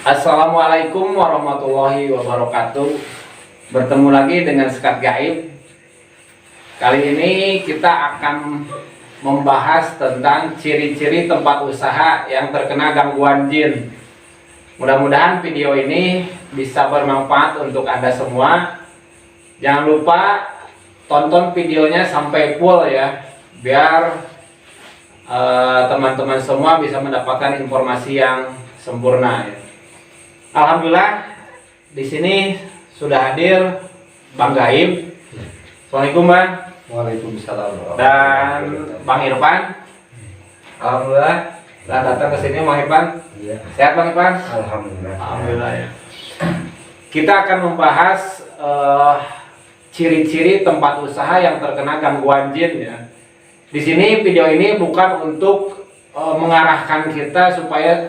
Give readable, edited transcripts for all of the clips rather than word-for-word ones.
Assalamualaikum warahmatullahi wabarakatuh. Bertemu lagi dengan Sekat Gaib. Kali ini kita akan membahas tentang ciri-ciri tempat usaha yang terkena gangguan jin. Mudah-mudahan video ini bisa bermanfaat untuk Anda semua. Jangan lupa tonton videonya sampai full ya, biar teman-teman semua bisa mendapatkan informasi yang sempurna ya. Alhamdulillah di sini sudah hadir Bang Gaib. Assalamualaikum Bang. Waalaikumsalam. Dan Bang Irfan. Alhamdulillah telah datang ke sini Bang Irfan. Iya. Sehat Bang Irfan? Alhamdulillah. Alhamdulillah ya. Kita akan membahas ciri-ciri tempat usaha yang terkena gangguan jin ya. Di sini video ini bukan untuk mengarahkan kita supaya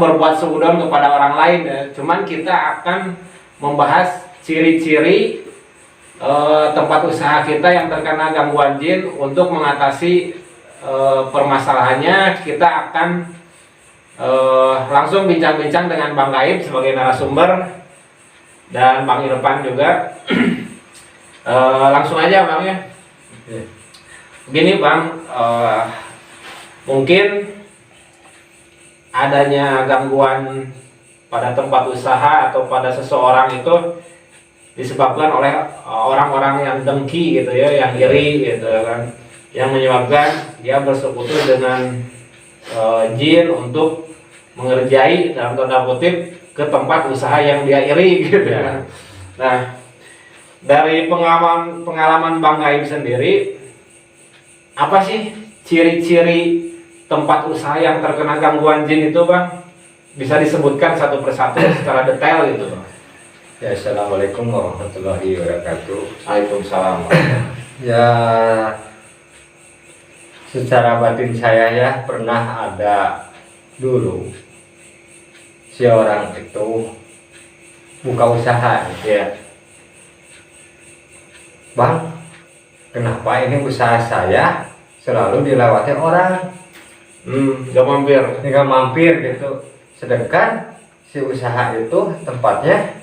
berbuat seudon kepada orang lain ya. Cuman kita akan membahas ciri-ciri tempat usaha kita yang terkena gangguan jin. Untuk mengatasi permasalahannya, kita akan langsung bincang-bincang dengan Bang Gaib sebagai narasumber dan Bang Irfan juga. Langsung aja Bang ya. Begini Bang, mungkin adanya gangguan pada tempat usaha atau pada seseorang itu disebabkan oleh orang-orang yang dengki gitu ya, yang iri gitu kan, yang menyebabkan dia bersekutu dengan jin untuk mengerjai dalam tanda kutip ke tempat usaha yang dia iri gitu ya. Nah, dari pengalaman Bang Gaib sendiri, apa sih ciri-ciri tempat usaha yang terkena gangguan jin itu Bang? Bisa disebutkan satu persatu secara detail gitu Bang. Ya, assalamualaikum warahmatullahi wabarakatuh. Waalaikumsalam. Ya, secara batin saya ya pernah ada dulu si orang itu buka usaha ya. Bang, kenapa ini usaha saya selalu dilewati orang? Gak mampir. Tinggal mampir gitu. Sedangkan si usaha itu tempatnya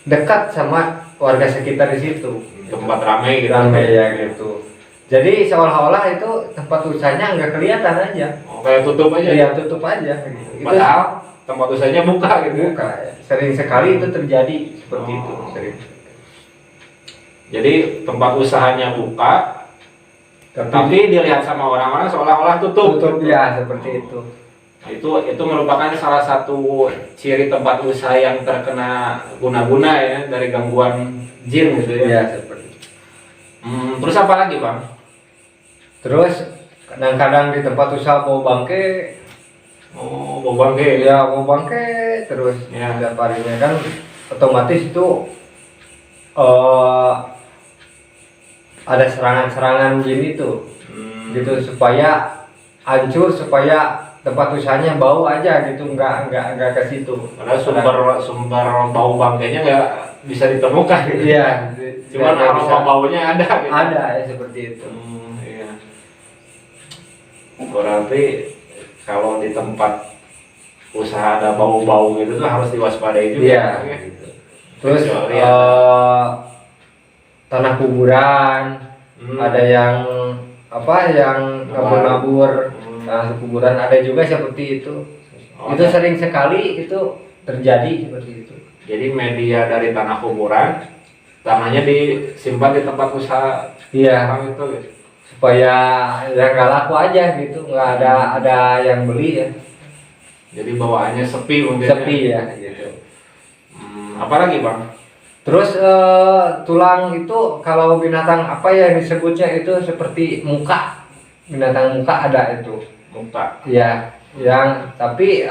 dekat sama warga sekitar di situ. Tempat ramai gitu. Ramai ya gitu. Jadi seolah-olah itu tempat usahanya nggak kelihatan aja. Oh, kayak tutup aja. Iya, tutup aja. Gitu. Padahal tempat usahanya buka gitu. Buka. Ya. Sering sekali itu terjadi seperti itu. Sering. Jadi tempat usahanya buka, tapi dilihat sama orang-orang seolah-olah tutup. Tutup ya, seperti itu. Nah, itu merupakan salah satu ciri tempat usaha yang terkena guna-guna ya dari gangguan jin gitu ya. Iya, seperti itu. Terus apa lagi Bang? Terus kadang-kadang di tempat usaha bau bangke. Oh, bau bangke. Ya, bau bangke terus. Ya. Setiap harinya kan otomatis itu ada serangan-serangan jin itu. Gitu supaya hancur, supaya tempat usahanya bau aja gitu, nggak ke situ. Padahal sumber bau bangkainya nggak bisa ditemukan gitu. Iya, Cuman aroma baunya ada gitu. Ada ya, seperti itu. Iya. Berarti kalau di tempat usaha ada bau-bau gitu tuh harus diwaspadai juga. Iya. Ya. Gitu. Terus Kecuali tanah kuburan, ada yang yang nabur-nabur. Tanah kuburan ada juga seperti itu. Itu sering sekali itu terjadi seperti itu. Jadi media dari tanah kuburan, tanahnya disimpan di tempat usaha. Iya. Orang itu gitu. Supaya ya nggak laku aja gitu, nggak ada yang beli ya. Jadi bawaannya sepi mungkin. Sepi ya gitu. Apalagi Bang? Terus tulang itu kalau binatang apa ya disebutnya itu seperti muka. Binatang muka ada itu. Muka. Ya, yang tapi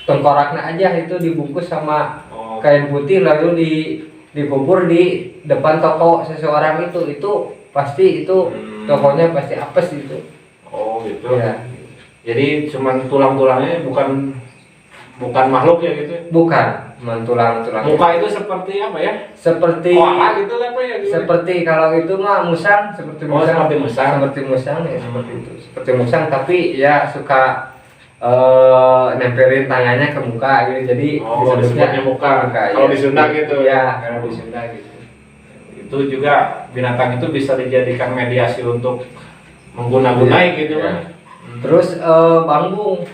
tengkoraknya aja itu dibungkus sama kain putih lalu dikubur di depan toko seseorang itu pasti itu tokonya pasti apes itu. Oh gitu. Ya. Jadi cuman tulang-tulangnya bukan makhluk ya gitu? Bukan. tulang-tulang. Muka itu seperti apa ya? Seperti Koala gitu lah apa ya? Gimana? seperti kalau itu mah musang, seperti Oh, musang. seperti musang. Seperti musang ya, seperti itu. Seperti musang tapi ya suka nempelin tangannya ke muka gitu. Jadi Oh, disebutnya muka. Kalau ya. di Sunda gitu. Ya, kalau di Sunda gitu. Itu juga binatang itu bisa dijadikan mediasi untuk mengguna-gunai gitu Ya. kan. Terus bangbung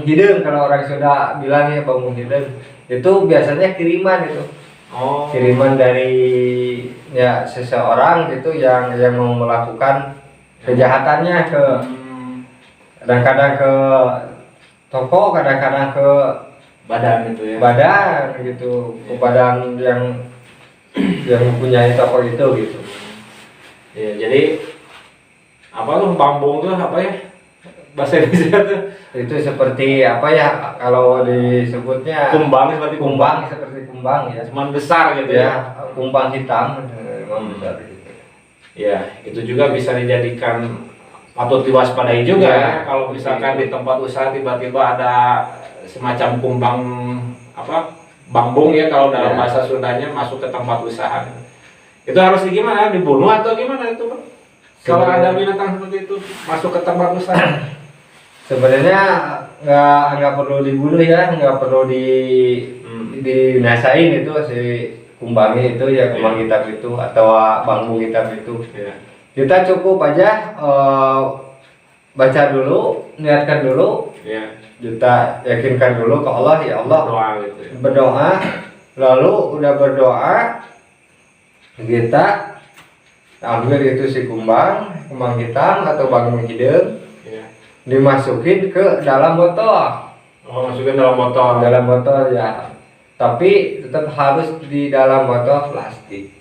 hidung, kalau orang Sunda bilang ya bangbung hidung. Itu biasanya kiriman itu. Oh. Kiriman dari ya seseorang gitu yang mau melakukan kejahatannya ke Hmm, kadang-kadang ke toko, kadang-kadang ke badan itu ya. badan gitu, ke badan yang mempunyai toko itu gitu. Ya, jadi apa tuh bambung tuh apa ya? Bahasa Indonesia tuh Itu seperti apa ya kalau disebutnya kumbang seperti kumbang, seperti kumbang ya. cuman besar gitu ya. Ya, kumbang hitam memang besar gitu. Ya, itu juga bisa dijadikan patut diwaspadai juga Ya. ya. Kalau misalkan di tempat usaha tiba-tiba ada semacam kumbang apa bambung ya kalau dalam Ya. bahasa Sundanya masuk ke tempat usaha. Itu harus gimana? Dibunuh atau gimana itu, Bang? Kalau ada binatang seperti itu masuk ke tempat usaha. Sebenarnya nggak perlu dibunuh ya, nggak perlu dinasain itu si kumbangnya itu ya, kumbang hitam itu atau bambu hitam itu. Ya. Kita cukup aja baca dulu, niatkan dulu, Ya. kita yakinkan dulu ke Allah, ya Allah, Doa gitu ya. berdoa, lalu udah berdoa kita ambil itu si kumbang hitam atau bambu hidung, Ya. dimasukin ke dalam botol. Oh, masukin dalam botol. Dalam botol ya, tapi tetap harus di dalam botol plastik.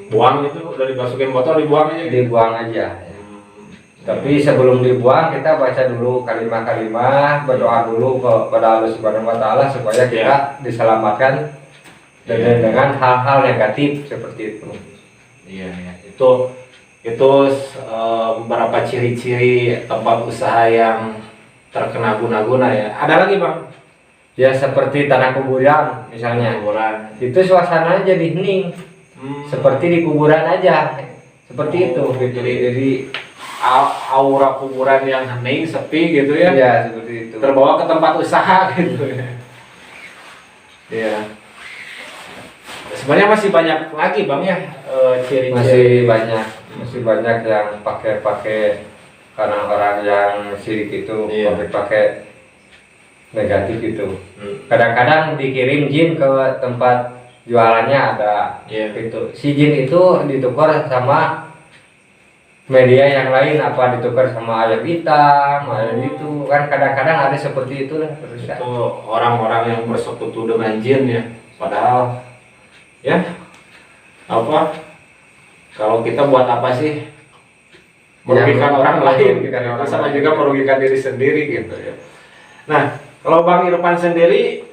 Buang itu udah dimasukin botol dibuang aja gitu. Dibuang aja ya. Tapi sebelum dibuang kita baca dulu kalimat-kalimat, berdoa dulu kepada Allah Subhanahu wa taala supaya kita diselamatkan dengan hal-hal negatif seperti itu. Iya, ya. Itu beberapa ciri-ciri tempat usaha yang terkena guna-guna ya. Ada lagi, Bang? Ya seperti tanah kuburan misalnya. Kuburan. Itu suasananya jadi hening, seperti di kuburan aja. Seperti itu. Jadi aura kuburan yang hening, sepi gitu ya. Ya seperti itu. Terbawa ke tempat usaha gitu ya. Iya. Sebenarnya masih banyak lagi, Bang ya, ciri-ciri. Masih banyak yang pakai karena orang yang sirik itu Iya. pakai negatif itu. Hmm. Kadang-kadang dikirim jin ke tempat jualannya ada Iya. itu. Si jin itu ditukar sama media yang lain, apa ditukar sama ayam hitam, ayam itu kan kadang-kadang ada seperti itu lah terus ya. Itu orang-orang yang bersekutu dengan jin ya. Padahal ya apa? Kalau kita buat apa sih? Merugikan orang lain, merugikan gitu. orang Sama lain. juga merugikan diri sendiri gitu ya. Nah, kalau Bang Irfan sendiri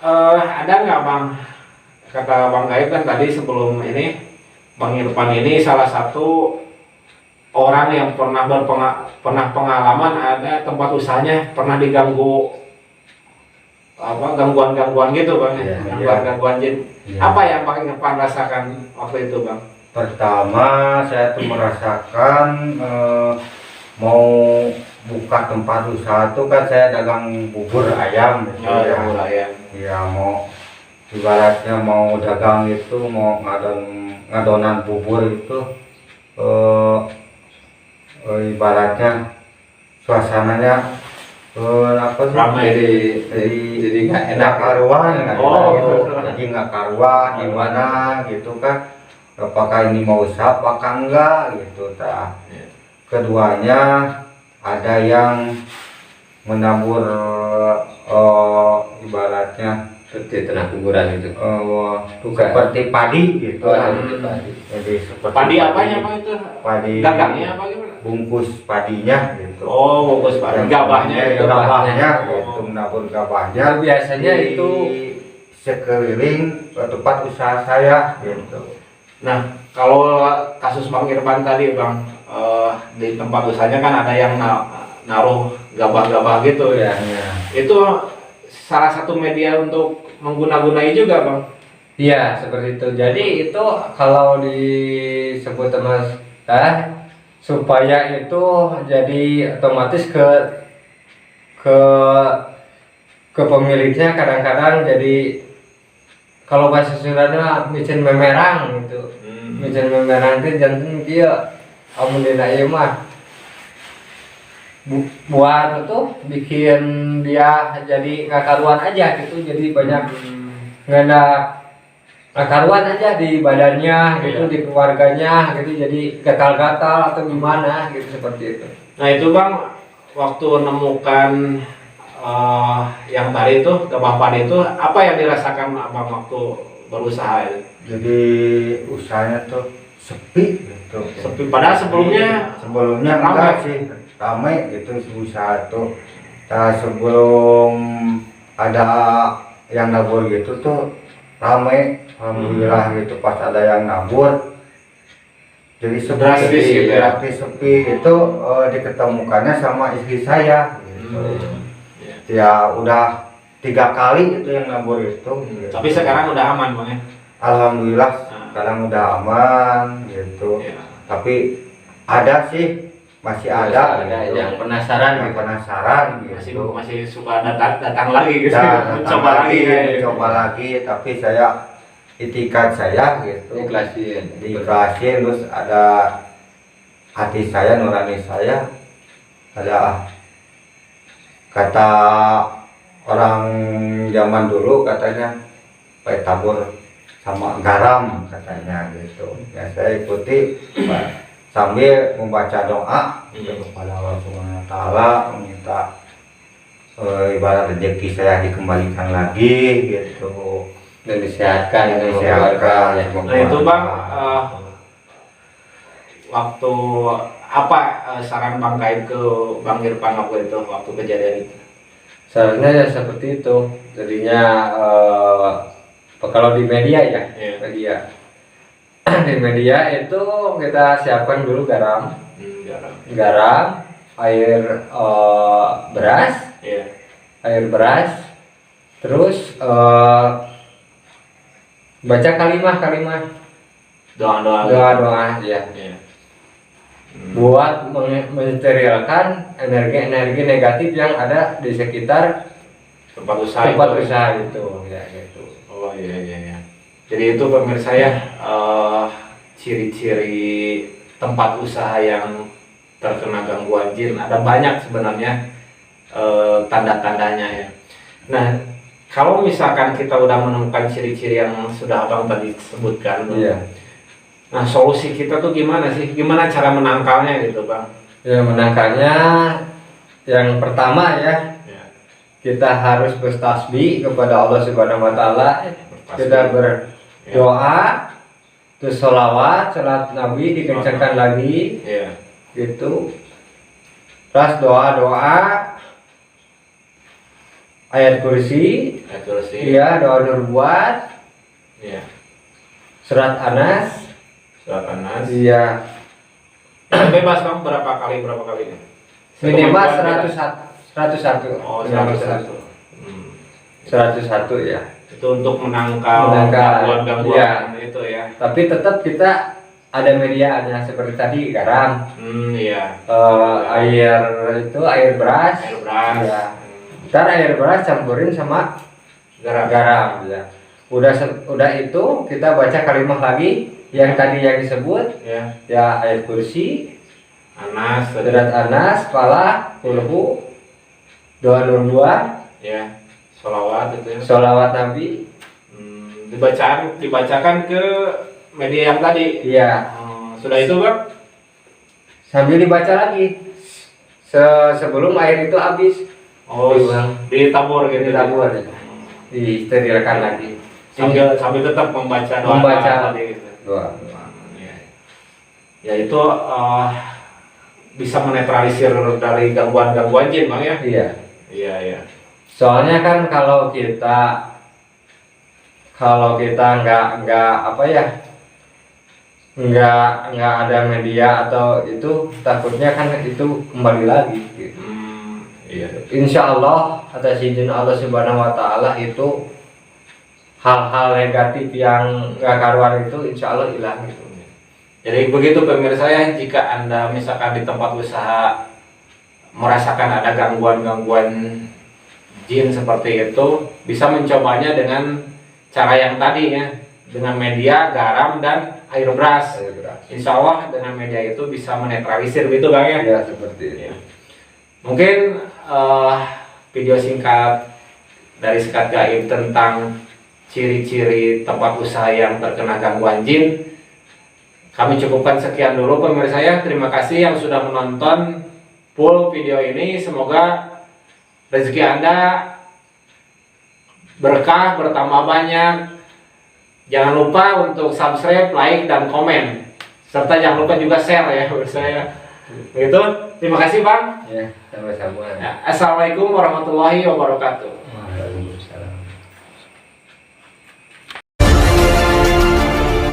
ada nggak, Bang? Kata Bang Gaib kan tadi sebelum ini, Bang Irfan ini salah satu orang yang pernah pengalaman ada tempat usahanya pernah diganggu gangguan gitu, Bang. Iya, Gangguan jin. Iya. Apa yang Bang Irfan rasakan waktu itu, Bang? Pertama saya tuh merasakan mau buka tempat usaha tuh kan saya dagang bubur ayam gitu ya. Ya. Ya mau ibaratnya mau dagang itu mau ngadonan bubur itu ibaratnya suasananya apa sih? Ramai. Jadi nggak enak karuan kan, Oh. gitu. Jadi nggak karuan gimana gitu kan, apakah ini mau usaha apakah enggak gitu. Iya. Keduanya ada yang menabur ibaratnya Seperti tanah kuburan itu. seperti padi gitu. Seperti padi. Jadi seperti Padi apanya, Bang, itu? Padi Gagangnya apa gimana? bungkus padinya gitu. Oh, bungkus padi. Gabahnya Ya, itu. gabahnya Oh. gitu, menabur gabahnya. Ya, biasanya di itu sekeliling tempat usaha saya gitu. Nah, kalau kasus Bang Irfan tadi, Bang, di tempat usahanya kan ada yang naruh gabah-gabah gitu ya. Ya. Itu salah satu media untuk mengguna-gunai juga bang. Iya, seperti itu. Jadi itu kalau disebut mas, supaya itu jadi otomatis ke ke pemiliknya kadang-kadang jadi kalau bahasa Sundanya micin memerang gitu. Micin memerang itu jantan dia amun dina ieu mah buat itu bikin dia jadi ngakaruan aja gitu. Jadi banyak nggak ada karuan aja di badannya gitu, di keluarganya gitu, jadi gatal-gatal atau gimana gitu, seperti itu. Nah itu bang, waktu menemukan yang tadi itu gabah padi itu, apa yang dirasakan abang waktu berusaha itu? Jadi usahanya tuh sepi gitu. Sepi, padahal sebelumnya enggak sih, ramai gitu usaha tuh. Nah, sebelum ada yang nabur gitu tuh ramai, alhamdulillah gitu. Pas ada yang nabur jadi Drastis gitu ya? sepi itu diketemukannya sama istri saya gitu. Ya udah 3 kali itu yang nabur itu gitu. Tapi sekarang udah aman bang ya? Alhamdulillah sekarang udah aman gitu. Tapi ada sih, masih ada gitu. yang penasaran Yang gitu. penasaran gitu. Masih suka datang lagi gitu, Dan coba lagi ya. coba lagi, tapi saya itikat saya gitu diikhlasin, terus ada hati saya, nurani saya, ada kata orang zaman dulu katanya pakai tabur sama garam katanya gitu ya. Saya ikuti sambil membaca doa kepada Allah Subhanahu wa Ta'ala, meminta ibarat rezeki saya dikembalikan lagi gitu, Dan disehatkan. Nah itu bang, waktu apa saran bang kait ke Bang Irfan waktu itu, waktu kejadian itu? Seharusnya ya seperti itu. Jadinya kalau di media ya, media di media itu kita siapkan dulu garam, air beras, air beras, terus baca kalimat doa ya. Buat mensterilkan energi negatif yang ada di sekitar tempat usaha itu ya gitu. Oh iya. Jadi itu pemirsa ya, ciri-ciri tempat usaha yang terkena gangguan jin ada banyak sebenarnya, tanda-tandanya ya. Nah kalau misalkan kita udah menemukan ciri-ciri yang sudah abang tadi sebutkan, nah solusi kita tuh gimana sih? Gimana cara menangkalnya gitu bang? Ya menangkalnya yang pertama ya, kita harus bertasbih kepada Allah Subhanahu wa Ta'ala. Kita berdoa, terus salat Nabi dikencangkan lagi, gitu. Terus doa ayat kursi, iya, doa nubuat, surat Anas, iya. Bebas bang, berapa kali? Minimal 101. Oh 101. 101 ya. Itu untuk menangkal gangguan itu ya. Tapi tetap kita ada medianya seperti tadi garam, air beras. Ya. Ntar air beras campurin sama garam ya. Udah itu kita baca kalimat lagi yang tadi yang disebut ya, ayat kursi, surat Anas, falah, kulhu, doa nubuat, sholawat itu ya. sholawat Nabi, dibacakan ke media yang tadi. Iya. Sudah itu bang? Sambil dibaca lagi sebelum air itu habis. Oh, ditabur gitu. Ditabur ya. Disterilkan lagi. Sambil tetap membaca doa tadi gitu. Doa. Ya itu bisa menetralisir dari gangguan jin bang ya? Iya. Soalnya kan kalau kita nggak ada media atau itu, takutnya kan itu kembali lagi gitu. Iya. Insya Allah atas izin Allah Subhanahu Wa Taala itu hal-hal negatif yang gak karuan itu insya Allah hilang gitu. Jadi begitu pemirsa ya, jika Anda misalkan di tempat usaha merasakan ada gangguan-gangguan jin seperti itu, bisa mencobanya dengan cara yang tadi ya, dengan media, garam, dan air beras. Insya Allah dengan media itu bisa menetralisir gitu Bang ya. Ya seperti itu. Ya. Mungkin video singkat dari Sekat Gaib tentang ciri-ciri tempat usaha yang terkena gangguan jin kami cukupkan sekian dulu pemirsa ya. Terima kasih yang sudah menonton full video ini. Semoga rezeki Anda berkah, bertambah banyak. Jangan lupa untuk subscribe, like, dan komen, serta jangan lupa juga share ya pemirsa ya. Begitu. Terima kasih Bang. Ya, sama-sama. Ya, Assalamualaikum warahmatullahi wabarakatuh.